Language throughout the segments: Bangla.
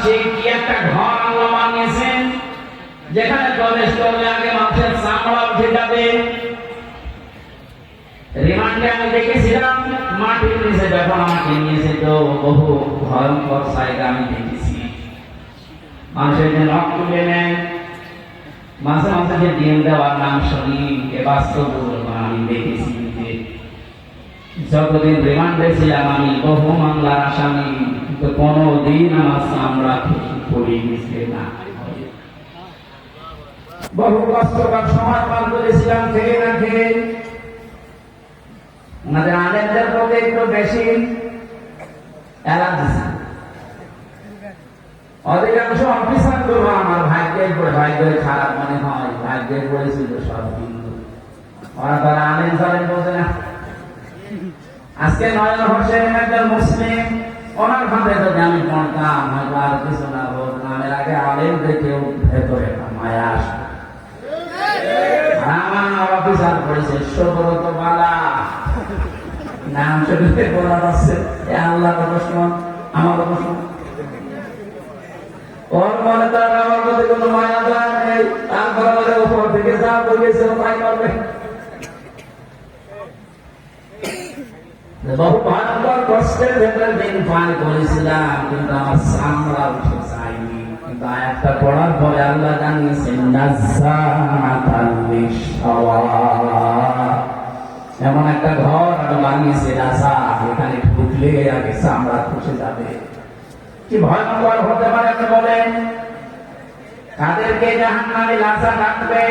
সেই কি একটা ঘর আল্লাহ বানিয়েছেন, যেখানে প্রবেশ করলে আগে মাথার চামড়া উঠে যাবে। রিমান্ডে আমি দেখেছিলাম মাটির নিচে যখন আমাকে নিয়েছে, তো বহু ভয়ঙ্কর জায়গা আমি দেখেছি। মানুষের যে নখ তুলে নেয়, মাঝে মাঝে যে ডিম দেওয়ার নাম শুনি, এ বাস্তব আমি দেখেছি। যতদিন রিমান্ডে ছিলাম আমি বহু মামলার আসামি, কিন্তু কোনদিন আমার চামড়া পড়ে গেছে না। বহু কষ্টকর সময় পার করেছিলাম খেয়ে না খেয়ে। আমাদের আলেমদের প্রতি একটু বেশি অ্যালার্জি। অধিকাংশ অফিসার গুলো আমার ভাগ্যের খারাপ মনে হয়, ভাগ্যের পরিচিত সব হিন্দু। ওরা তারা আলেম সালেম বোঝে না। আজকে নয়ন হোসেন একজন মুসলিম, ওনার ভাবে যদি আমি পড়তাম হয়তো আর কিছু না বলতাম। এর আগে আলেম দেখেও ভেতরে মায়া আসে। আমার অফিসার পড়েছে সুব্রত বালা, নাম শুনতে বলা যাচ্ছে আল্লাহর প্রশ্ন, আমার প্রশ্ন। ওর মনে তার আমার প্রতি কোনো মায়া দেয় নেই, তারপরে উপর থেকে যা বলেছে তাই করবে। বহু ভয়ঙ্কর কষ্টের ভেতরে দিন পার করেছিলাম, কিন্তু আমার চামড়া উঠে যায়নি। কিন্তু আয়াতটা পড়ার পরে আল্লাহ জানিয়েছেন নাজ্জাতাল লিশাওয়া, এমন একটা ঘর আমি বানিয়েছি রাজা, এখানে ঢুকলে আগে চামড়া খসে যাবে। কি ভয়ঙ্কর হতে পারে আপনি বলেন? তাদেরকে জাহান্নামে লাশা ডাকবে,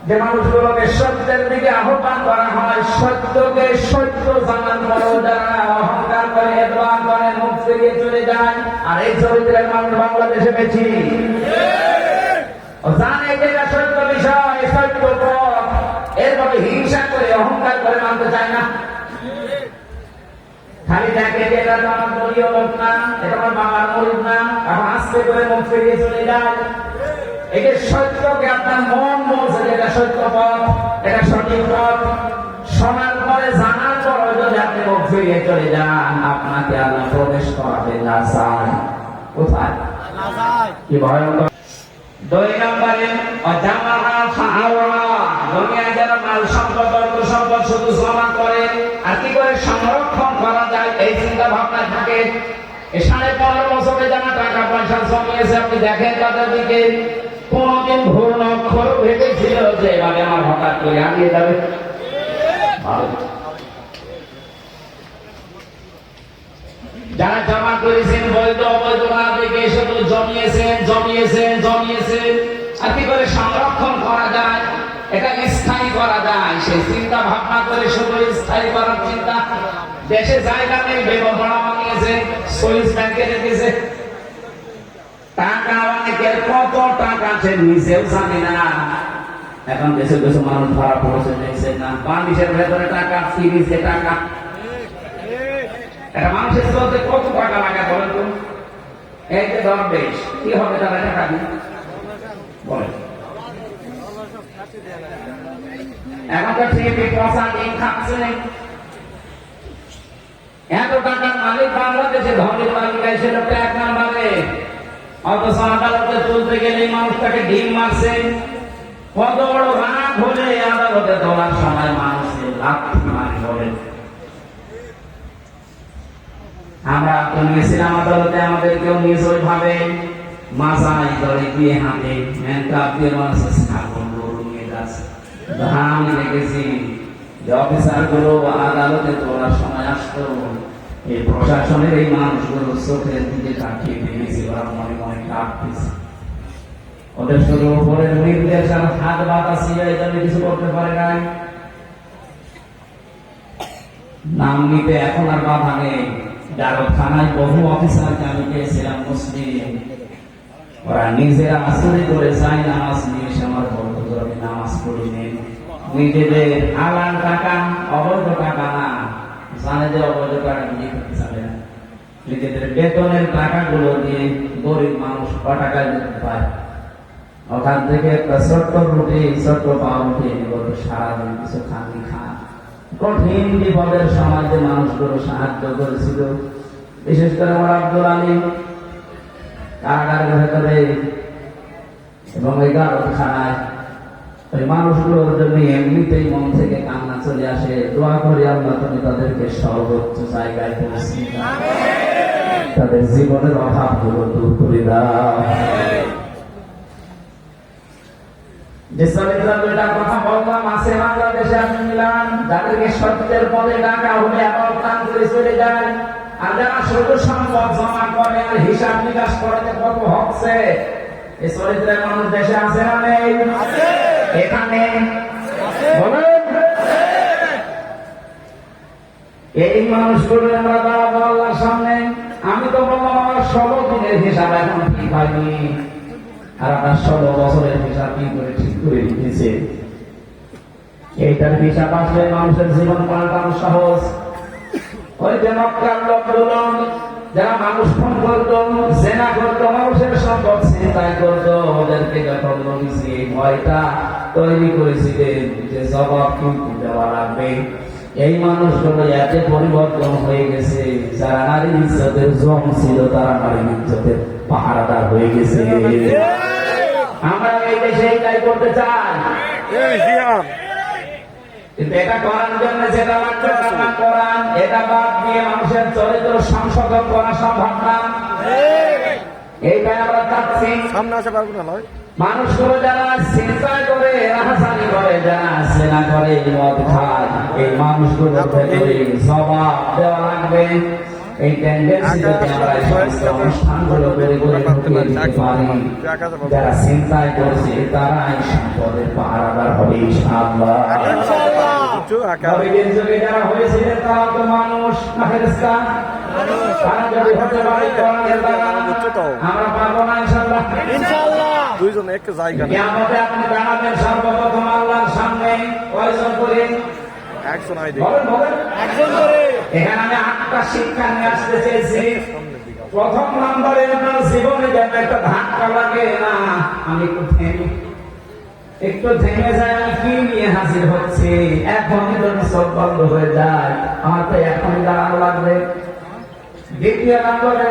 যে মানুষগুলোকে সত্যের দিকে আহ্বান করা হয়, সত্যকে সত্য জানার পরেও যারা অহংকার করে, দোয়া করে, মুখ ফিরিয়ে চলে যায়। আর এই চরিত্রের মানুষ বাংলাদেশে বেশি। জানে যেটা সত্য বিষয়, সত্য পথ, এরপরে হিংসা করে অহংকার করে মানতে চায় না। খালি দেখে যে এটা তো আমার দলীয় লোক না, এটা আমার বাবার মরিদ না, এখন আস্তে করে মুখ ফিরিয়ে চলে যায়। এই যে সত্যকে আপনার মন বলছে যে এটা সত্য পথ, এটা সঠিক পথ, শোনার পরে জানার পরে যদি আপনি মুখ ফিরিয়ে চলে যান, আপনাকে আল্লাহ প্রবেশ করাবে না চায়। কোথায়? কি ভয়ঙ্কর! 2 নম্বরে দুনিয়ায় যারা মাল সম্পদ, অর্থ সম্পদ শুধু জমা করে আর কি করে সংরক্ষণ করা যায় এই চিন্তা ভাবনা থাকে। 15.5 বছরে যারা টাকা পয়সা জমিয়েছে, আপনি দেখেন তাদের দিকে কোনদিন ভুল অক্ষর ভেবেছিল যে এভাবে আমার হঠাৎ করে হারিয়ে যাবে? যারা জমা করেছেন বৈধ অবৈধ না দেখে শুধু জমিয়েছেন, আর কি করে সংরক্ষণ করা যায়, এটা স্থায়ী করা যায়, সেই চিন্তা ভাবনা করে শুধু স্থায়ী করার চিন্তা। দেশে জায়গা নেই, বেবড়া বানিয়েছে, সুইস ব্যাংকে রেখেছে টাকা। অনেকের কত টাকা আছে নিজেও জানে না। এখন দেশে দেশে মানুষ ধরা পড়েছে, দেখছেন না? বাংলাদেশের ভেতরে টাকা, ফ্রিজে টাকা। একটা মানুষের চলতে কত টাকা লাগে বলেন তো? এই যে দরবেশ, কি হবে তারা টাকা দিয়ে বলেন? এখন তো ঠিকই পয়সা দিন খাচ্ছে। এত টাকার মালিক বাংলাদেশে, ধনীর তালিকায় ছিল 1 নম্বরে, অথচ আদালতে তুলতে গেলে মানুষটাকে ডিম মারছে। কত বড় রাগ হলে আদালতে তোলার সময় মানুষের লাথি মারি বলেন। আমরা তো নিয়েছিলাম আদালতে, আমাদেরকেও নিয়েছে ওইভাবে মাথায় ধরে দিয়ে হাতে মেনকাপ দিয়ে মানুষের ছাগল গরু নিয়ে যাচ্ছে। আমি দেখেছি যে অফিসার গুলো আদালতে তোলার সময় আসতো, এই প্রশাসনের এই মানুষগুলো চোখের দিকে তাকিয়ে দেখেছি, ওরা মনে মনে কাঁপতেছে। ওদের শুধু উপরে নির্দেশ আর হাত বাতা ছিল, এই জন্য কিছু করতে পারে নাই। নাম নিতে এখন আর বাধা নেই। যারা থানায় বহু অফিসারকে আমি পেয়েছিলাম মুসলিম, ওরা নিজেরা আসলে করে যায় নামাজ নিয়ে এসে আমার বলতো আমি নামাজ পড়িনি। নিজেদের হালাল টাকা, অবৈধ টাকা না, জানে যে অবৈধ টাকা নিয়ে করতে যাবে না। নিজেদের বেতনের টাকাগুলো দিয়ে গরিব মানুষ টাকা দিতে পায়। ওখান থেকে একটা ছোট্ট রুটি ছোট্ট পাউরুটি এগুলো সারাদিন কিছু খানি খান। কঠিন বিপদের সময় যে মানুষগুলো সাহায্য করেছিল, বিশেষ করে আমার আব্দুল আলিম কারাগারের ভেতরে এবং ওই গারদখানায়, ওই মানুষগুলোর জন্য এমনিতেই মন থেকে কান্না চলে আসে। দোয়া করি আল্লাহ তুমি তাদেরকে সর্বোচ্চ জায়গায় পৌঁছে দাও, তাদের জীবনের অভাবগুলো দূর করে দাও। যে চরিত্রটার কথা বললাম আছে বাংলাদেশে, আপনি মিলান যাদেরকে সত্যের পদে ডাকা হলে আবার প্রাণ করে চলে যায়, আর যারা শুধু সম্পদ জমা করে আর হিসাব নিকাশ করে কত হচ্ছে, এই চরিত্রের মানুষ দেশে আছে না নেই? এখানে বলেন এই মানুষগুলো আমরা দাঁড়াবো আল্লাহর সামনে। আমি তো বললাম আমার 16 দিনের হিসাব এখন ঠিক হয়নি, আর আপনার 16 বছরের হিসাব কি করে ঠিক করে দিতেছে। এইটার হিসাব আসলে মানুষের জীবন পাল্টানো সহজ। ওই যে মক্কার লোকগুলো যারা মানুষ খুন করতো, জেনা করতো, মানুষের সম্পদ চিন্তাই করতো, ওদেরকে যখন নবীজি এই ভয়টা তৈরি করেছিলেন যে জবাব কিন্তু দেওয়া লাগবে, এই মানুষগুলো এত পরিবর্তন হয়ে গেছে, যারা নারীর ইজ্জতের জম ছিল তারা নারীর ইজ্জতের পাহারাদার হয়ে গেছে। আমরা এই দেশে এইটাই করতে চাই, কিন্তু এটা করার জন্য যেটা লাগবে কোরআন, এটা বাদ দিয়ে মানুষের চরিত্র সংশোধন করা সম্ভব না। এইটাই আমরা চাচ্ছি। সামনে আসে পারবো না নয়, মানুষগুলো যারা চিন্তা করে, রাহাজানি করে, যারা সেনা করে, মদ খায়, এই মানুষগুলোর ভেতরে জবাব দেওয়া লাগবে। এই টেন্ডেন্সি যদি আমরা এই সমস্ত অনুষ্ঠানগুলো করে করে ঢুকিয়ে দিতে পারি, যারা চিন্তায় করছে তারাই সম্পদের পাহারাদার হবে ইনশাআল্লাহ। নবীর যুগে যারা হয়েছিলেন তারা তো মানুষ না ফেরেশতা? তারা যদি হতে পারে কোরআনের দ্বারা, আমরা পারবো না ইনশাআল্লাহ? ইনশাআল্লাহ। দুইজন এক জায়গা কিয়ামতে আপনি দাঁড়াবেন সর্বপ্রথম আল্লাহর সামনে, কয়জন করে? একজন আইডি বলেন একজন করে। এখানে আমি 8টা শিক্ষা নিয়ে আসতে চেয়েছি। প্রথম নম্বরে আপনার জীবনে যেন একটা ধাক্কা লাগে না, আমি একটু থেমে যায়, আমি কি নিয়ে হাজির হচ্ছে, এখনই যদি সব বন্ধ হয়ে যায়, আমার তো এখনই দাঁড়ানো লাগবে। দ্বিতীয় নম্বরে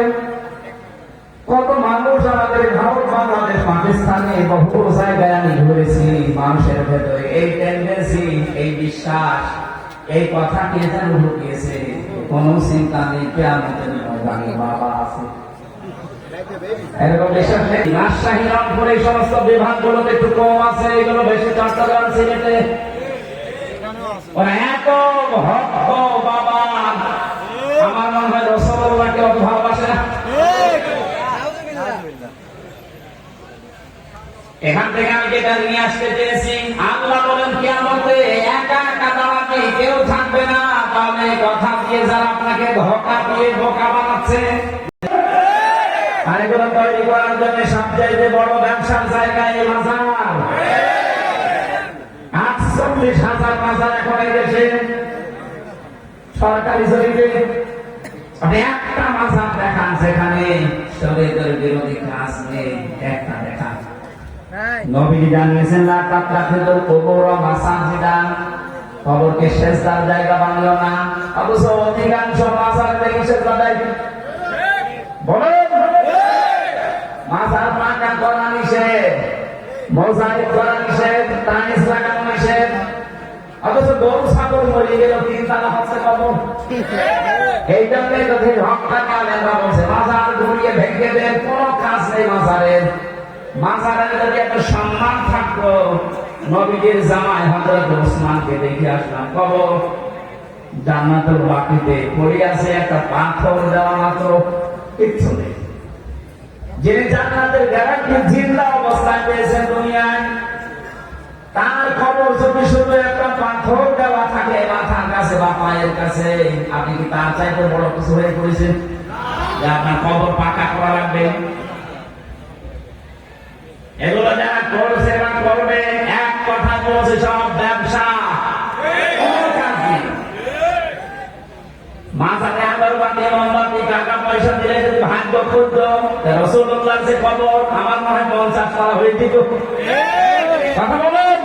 কত মানুষ আমাদের ভারত, বাংলাদেশ, পাকিস্তানে বহু জায়গায় আমি ঘুরেছি, মানুষের ভেতরে এই টেন্ডেন্সি, এই বিশ্বাস, এই কথা কে যেন ঢুকিয়েছে, কোন চিন্তা নেই কিয়ামতের ময়দানে বাবা আছে। এরকম বিশ্বাস নেই। রাজশাহী, রংপুর এই সমস্ত বিভাগগুলোতে একটু কম আছে, এগুলো বেশি চট্টগ্রাম, সিলেটে ওরা এত ভক্ত বাবা, আমার মনে হয় রাসূলুল্লাহকে অত ভালোবাসে না। এখান থেকে আমি যেটা নিয়ে আসতে চেয়েছি, আল্লাহ বলেন কিয়ামতে একা একা দাঁড়াবে, কেউ থাকবে না। তাহলে কথা দিয়ে যারা আপনাকে ধোঁকা দিয়ে বোকা বানাচ্ছে, আর এগুলো তৈরি করার জন্য সবচাইতে বড় ব্যবসার জায়গা এই মাজার। 48,000 মাজার এখন এই দেশে সরকারি জরিপে। একটা মাজার দেখান সেখানে শরীয়তের বিরোধী কাজ নেই, একটা দেখান। নবীজি জানিয়েছেন লা তাত্রাখিদুল কুবুর মাসাজিদা, কবরকে সেজদার জায়গা বানিও না। অথচ অধিকাংশ মাজার থেকে সেজদা দেয়। বলেন মাজার পাকা করা নিষেধ, মোজাইক করা নিষেধ, টাইলস লাগানো নিষেধ, অথচ গরু ছাগল মরে গেল 3 তালা হচ্ছে কবর। এই জন্যই তো হকটাকে আলেমরা বলছে মাজার ঘুরিয়ে ভেঙে দেন, কোনো কাজ নেই মাজারের। মাজারের যদি একটা সম্মান থাকতো, নবীজির জামাই হযরত ওসমানকে দেখে আসলাম, কবর জান্নাতুল বাকিতে পড়ে আছে, একটা পাথর দেওয়া মাত্র, কিচ্ছু নেই। যিনি জান্নাতের গ্যারান্টি জিন্দা অবস্থায় পেয়েছেন দুনিয়ায়, তার খবর যদি শুধু একটা পাথর দেওয়া থাকে মাথার কাছে বা পায়ের কাছে, আপনি কি তার চাইতে বড় কিছু হয়ে পড়েছেন যে আপনার খবর পাকা করা লাগবে? এগুলো যারা করছে বা করবে, এক কথা বলছে সব ব্যবসা, মাথায় আগরবাতি, মোমবাতি, টাকা পয়সা দিলে যদি ভাগ্য খুঁজতো রাসূলুল্লাহর যে কবর আমার মনে হয় 50 পারা হয়ে যেত। কথা বলেন,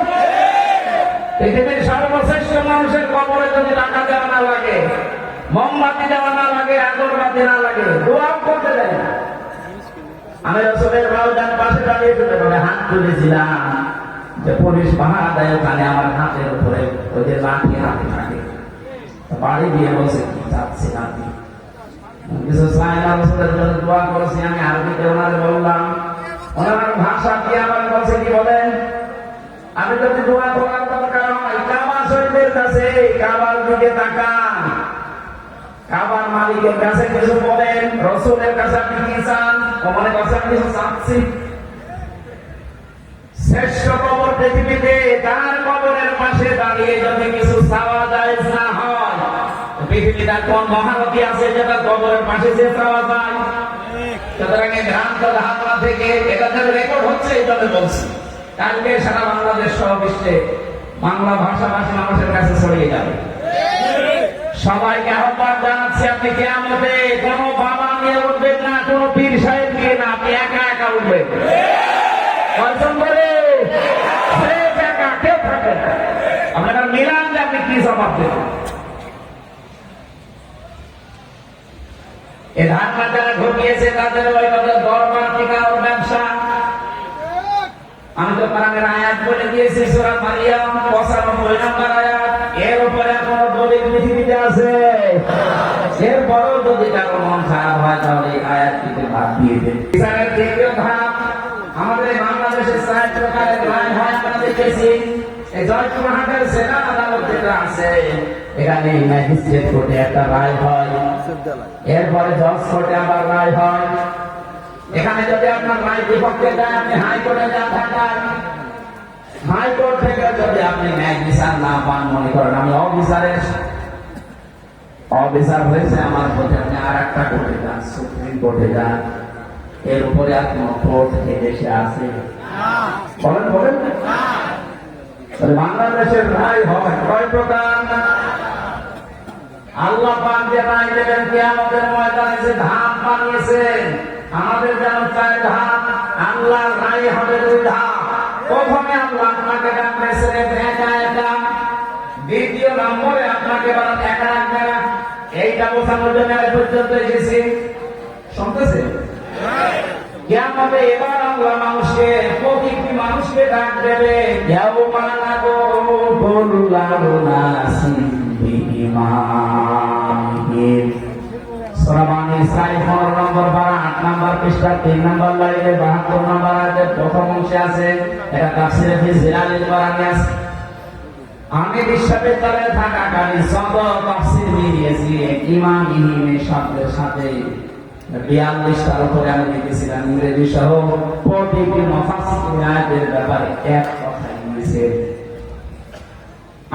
পৃথিবীর সর্বশ্রেষ্ঠ মানুষের কবরে যদি টাকা দেওয়া না লাগে, মোমবাতি দেওয়া না লাগে, আগরবাতি না লাগে, দোয়াও করতে দেয় না। আমি রাসূলের রওজার পাশে দাঁড়িয়ে হাত তুলেছিলাম যে পুলিশ পাহারা দেয়, ওখানে আমার হাতের উপরে ওই যে লাঠি হাতে থাকে, বাড়ি দিয়ে বসে কি চাচ্ছে নাতি কিছু চাই না, রাসূলের জন্য দোয়া করেছি। আমি আরবিতে ওনারে বললাম, ওনার ভাষা দিয়ে আমার বলছে কি বলেন, আমি যদি দোয়া করার দরকার হয় কাবা শরীফের কাছে, কাবার দিকে তাকান, কাবার মালিকের কাছে কিছু বলেন, রাসূলের কাছে আপনি কি চান, ওখানে কাছে আমি কিছু চাচ্ছি। শ্রেষ্ঠ কবর পৃথিবীতে, তার কবরের পাশে দাঁড়িয়ে যদি কিছু চাওয়া যায় না হয়, পৃথিবীটা কোন মহানদী আছে যেটা কবরের পাশে যে চাওয়া যায়? সুতরাং ভ্রান্ত ধারণা থেকে এটা রেকর্ড হচ্ছে, এই জন্য বলছি কালকে সারা বাংলাদেশ সহ বিশ্বে বাংলা ভাষাভাষী মানুষের কাছে ছড়িয়ে যাবে। সবাইকে আহ্বান জানাচ্ছি, আপনি কিয়ামতে কোনো বাবা নিয়ে উঠবেন না, কোনো পীর সাহেব নিয়ে না, আপনি একা একা উঠবেন। কয়জন করে একা কেউ থাকে না, আপনারা মিলান যে আপনি কি জবাব দেবেন। এ ধারণা যারা ঢুকিয়েছে তাদের ওই কথা দরবার ঠিকানোর ব্যবসা। আমি তো কোরআনের আয়াত বলে দিয়েছি, সূরা মারিয়াম 95 নম্বর আয়াত, এর উপরে কোনো দলিল পৃথিবীতে আছে? এরপরও যদি কারো মন খারাপ হয় তাহলে এই আয়াতটিকে বাদ দিয়ে দেন। বিচারের দ্বিতীয় ধাপ, আমাদের বাংলাদেশের 4 প্রকারের রায় হয় আমরা দেখেছি। এই জয়পুরহাটের জেলা আদালত যেটা আছে, এখানে ম্যাজিস্ট্রেট কোর্টে একটা রায় হয়, এরপরে জজ কোর্টে আবার রায় হয়। এখানে যদি আপনার রায় বিপক্ষে যায়, আপনি হাইকোর্টে যান ঢাকায়, হাইকোর্ট থেকে যদি আপনি ন্যায় বিচার না পান, মনে করেন আমি অবিচার হয়েছে আমার প্রতি, আপনি আর একটা কোর্টে যান, সুপ্রিম কোর্টে যান, এর উপরে আর কোন কোর্ট এদেশে আছে? বলেন বলেন। বাংলাদেশের রায় হয় কয় প্রকার? আল্লাহ পাক যে রায় দেবেন কিয়ামতের ময়দানে, যে ধাপ বানিয়েছেন আমাদের যেন 4 ধাপ, আল্লাহর রায় হবে 2 ধাপ। প্রথমে আল্লাহ আপনাকে ডাকবেন একা একা, দ্বিতীয় নম্বরে আপনাকে বলেন একা একা। এইটা বোঝানোর জন্য আমি পর্যন্ত এসেছি, শুনতেছেন? কিয়ামতে এবার আল্লাহ মানুষকে, প্রতিটি মানুষকে ডাক দেবে, ইয়াউমা নাদউ কুল্লা উনাসিন বিইমামিহিম। সূরা বানী ইসরাঈল 15 নম্বর পারা 8 নম্বর পৃষ্ঠা 3 নম্বর লাইনে 72 নম্বর আয়াতের প্রথম অংশে আছে। এটা তাফসীরে ফি জিলালিল কোরআনে আছে। আমি বিশ্ববিদ্যালয়ে থাকাকালীন শত তাফসীর নিয়েছি, ইমামিহিমের শব্দের সাথে 42টার উপরে আমি লিখেছিলাম ইংরেজি সহ। প্রতিটি মুফাসসির আয়াতের ব্যাপারে এক কথা লিখেছে।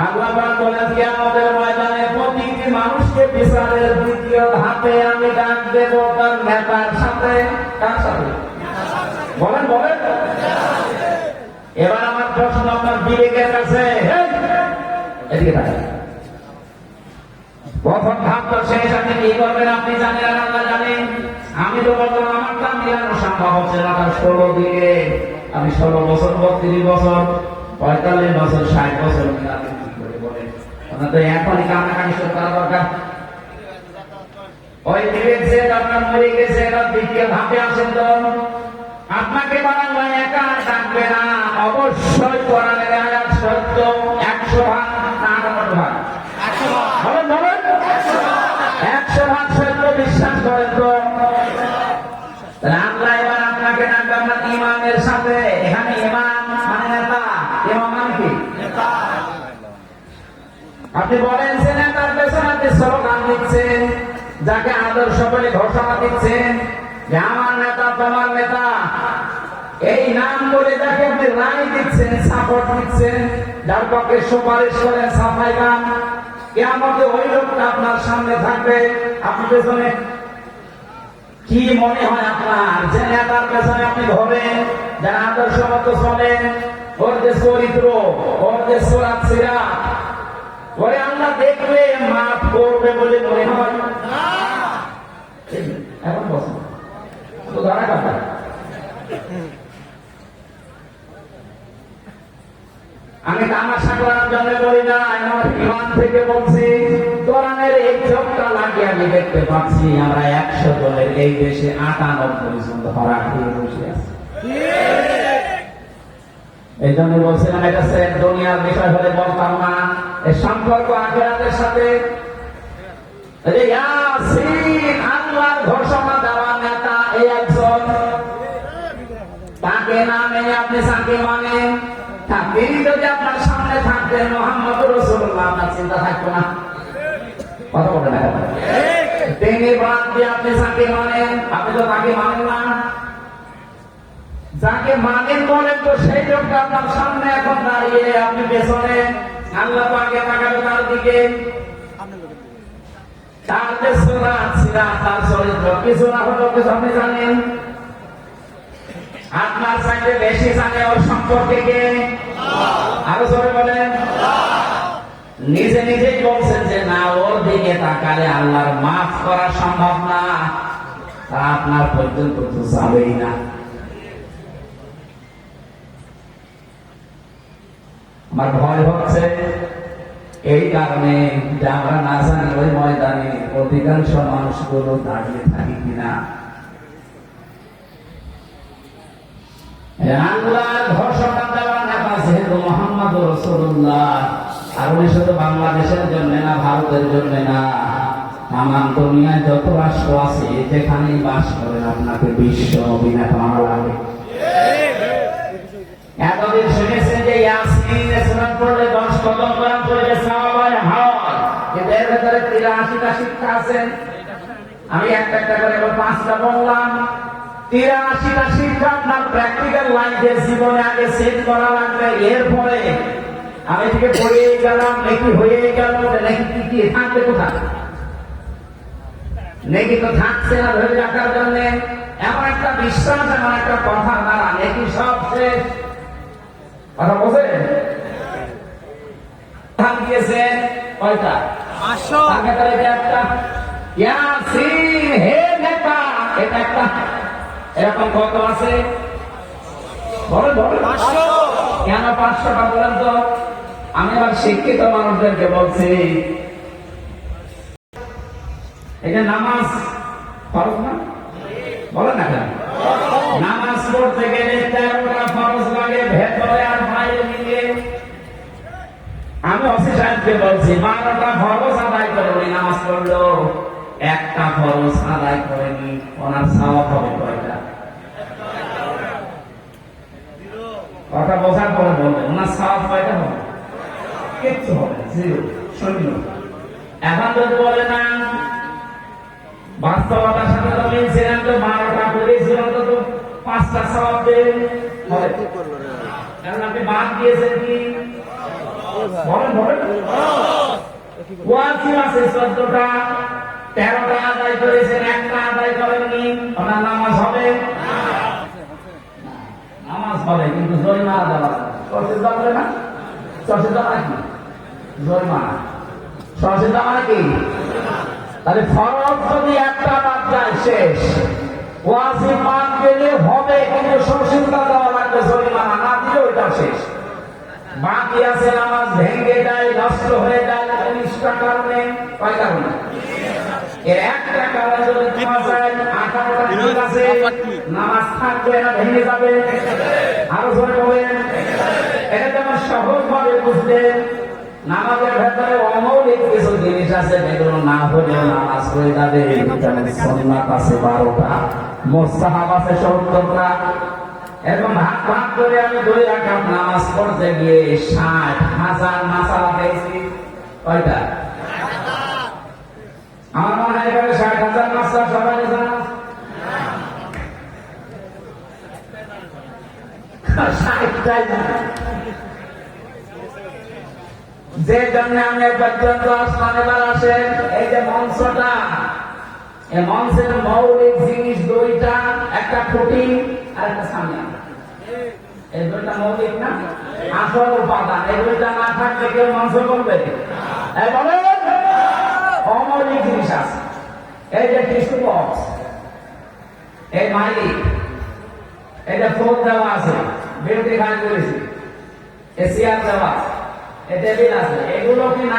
আল্লাহ পাক বলেন কিয়ামতের ময়দানে প্রতিটি মানুষকে বিচারের দ্বিতীয় ধাপে আমি ডাক দেব তার নেতার সাথে। কার সাথে? বলেন বলেন। এবার আমার প্রশ্ন আপনার বিবেকের কাছে, এদিকে তাকান। প্রথম ধাপ তো শেষ, আপনি কি করবেন আপনি জানেন আর আল্লাহ জানেন। আমি তো বললাম আমার তা মিলানো সম্ভব হচ্ছে না। 16 দিকে আমি 16 বছর 32 বছর 45 বছর 60 বছর মিলাতে কি করে বলেন? আপনার তো এখনই কান্নাকাটি শুরু করা দরকার। ওই বিবেক যে আপনার মরে গেছে, এবার দ্বিতীয় ধাপে আসেন তো। আপনাকে বানানো একা ডাকবে না, অবশ্যই কোরআনের আয়াত সত্য 100 ভাগ না 98 ভাগ? 100 ভাগ। 100 ভাগ সত্য বিশ্বাস করেন তো? আল্লাহ এবার আপনাকে ডাকবে আপনার ইমামের সাথে। এখানে ইমাম মানে নেতা, ইমাম মানে কি? আপনি বলেন যে নেতার পেছনে আপনি স্লোগান দিচ্ছেন, যাকে আদর্শ বলে ঘোষণা দিচ্ছেন যে আমার নেতা তোমার নেতা, এই নাম বলে যাকে আপনি রায় দিচ্ছেন, সাপোর্ট দিচ্ছেন, যার পক্ষে সুপারিশ করেন, সাফাই গান, কিয়ামতে ওই লোকটা আপনার সামনে থাকবে, আপনি পেছনে। কি মনে হয় আপনার যে নেতার পেছনে আপনি ধরেন, যারা আদর্শ মতো চলেন, ওর যে চরিত্র, ওর যে সুরাত সিরাত, ওরে আল্লাহ দেখবে মাফ করবে বলে মনে হয়? ধরা কথা। আমি তামাশা করার জন্য বলি না, আমার ইমান থেকে বলছি। কোরআনের এই চোখটা লাগিয়ে আমি দেখতে পাচ্ছি আমরা 100 দলের এই দেশে 98 জন ধরা খেয়ে বসে আছি। এই জন্য বলছিলাম এটা সে দুনিয়ার বিষয় হলে বলতাম না, এর সম্পর্ক আখিরাতের সাথে। ইয়াসিন আল্লাহর ঘোষণা দেওয়া নেতা এই একজন, তাকে না মেনে আপনি তাকে মানেন, তিনি যদি আপনার সামনে থাকতেন মুহাম্মদুর রাসূলুল্লাহ, আপনার চিন্তা থাকতো না। কথা বলে না, তিনি বাদ দিয়ে আপনি তাকে মানেন, আপনি তো তাকে মানেন না। যাকে মানেন বলেন তো সেই লোকটা আপনার সামনে এখন দাঁড়িয়ে, আপনি পেছনে। আল্লাহ পাকে তাকাবে তার দিকে, তার যে সুরাত সিরাত, তার চরিত্র কিছু না হলো কিছু আপনি জানেন। আপনার চাইতে বেশি জানে ওর সম্পর্কে কে? আরো জোরে বলেন। নিজে নিজেই বলছেন যে না, ওর দিকে তাকালে আল্লাহর মাফ করা সম্ভব না, তা আপনার পর্যন্ত তো যাবেই না। আমার ভয় হচ্ছে এই কারণে যে আমরা না জানি ওই ময়দানে অধিকাংশ মানুষগুলো দাঁড়িয়ে থাকি কিনা। আল্লাহর ঘোষণা দেওয়া নেতা যেহেতু মুহাম্মদুর রাসূলুল্লাহ, আর উনি শুধু বাংলাদেশের জন্য না, ভারতের জন্য না, তামাম দুনিয়ায় যত রাষ্ট্র আছে যেখানেই বাস করেন আপনাকে বিশ্ব অভিনেতা মানা লাগে। এতদিন শুনেছেন যে ইয়াসিন সূরা পড়লে 10 কদম কোরআন পড়লে সওয়াব হয়, কিন্তু এর ভেতরে 83টা শিক্ষা আছে। আমি একটা একটা করে 5টা বললাম। 83টা শিক্ষা আপনার প্র্যাকটিক্যাল লাইফে জীবনে আগে সেট করা লাগবে। এরপরে আমি থেকে পড়ে গেলাম, নাকি হয়ে গেল, নাকি কি থাকবে কোথায়? নাকি তো থাকছে না ধরে রাখার জন্য। এমন একটা বিশ্বাস, এমন একটা কথা না, নাকি সব শেষ। কথা বলছেন? ধান দিয়েছেন কয়টা? 500। একটা ইয়াসিন হে নেতা, এটা একটা। এরকম কত আছে? বলেন বলেন। 500। কেন 500টা বলেন তো? আমি আবার শিক্ষিত মানুষদেরকে বলছি, এই যে নামাজ ফরজ না, বলেন না কেন? নামাজ পড়তে গেলে 13টা ফরজ লাগে, ভেতরে আর বাইরে মিলিয়ে। আমি ওসি সাহেবকে বলছি 12টা ফরজ আদায় করে উনি নামাজ পড়লো, একটা ফরজ আদায় করেনি, ওনার সওয়াব হবে কয়টা? কথা বোঝার পরে বলবেন ওনার সওয়াব কয়টা হবে? কিচ্ছু হবে না, 0, 0। এখন যদি বলে না, বাস্তবতার সাথে তো মিলছিলেন, তো 12টা করেছিলেন, তো 5টা সওয়াব দেন হবে। কারণ আপনি বাদ দিয়েছেন কি? বলেন বলেন। ওয়াজিব আছে 14টা, 13টা আদায় করেছেন, একটা আদায় করেননি, ওনার নামাজ হবে? নামাজ হবে, কিন্তু জরিমানা দেওয়া সচেতন হবে না। সচেতন মানে কি? জরিমানা। সচেতন মানে কি? তাহলে ফরজ যদি একটা বাদ যায় শেষ, ওয়াজিব বাদ গেলে হবে, কিন্তু সচেতনতা দেওয়া লাগবে, জরিমানা না দিলে ওইটা শেষ। বাকি আছে নামাজ ভেঙে যায়, নষ্ট হয়ে যায় 19টা কারণে। কয় কারণে? এর একটা কারণে যদি পাওয়া যায় 18টা ঠিক আছে, নামাজ থাকবে না, ভেঙে যাবে। আরো জোরে বলেন। এটা যেমন সহজ ভাবে বুঝলেন, নামাজের ভেতরে অমৌলিক কিছু জিনিস আছে যেগুলো না হলেও নামাজ হয়ে যাবে। সুন্নাত আছে 12টা, মুস্তাহাব আছে 70টা। এরকম ভাগ ভাগ করে আমি 2 রাকাত নামাজ পড়তে গিয়ে 60,000 মাসালা পেয়েছি। কয়টা? আমার মনে হয় এখানে 60,000 মাসালা সবাই জানা। 60টাই যে জন্য আমি পর্যন্ত আসমানে বার আসেন। এই যে মঞ্চটা, এই মঞ্চের মৌলিক জিনিস 2টা, একটা খুঁটি আর একটা সামনে। এই 2টা মৌলিক না, আসল উপাদান। এই 2টা না থাকলে কেউ মঞ্চ করবে? বলেন। অমৌলিক জিনিস আছে। এই যে টিস্যু বক্স, এই মাইক, এটা ফোন দেওয়া আছে, বিউটি খান করেছি, এ চেয়ার দেওয়া, এ টেবিল আছে, এগুলো কি না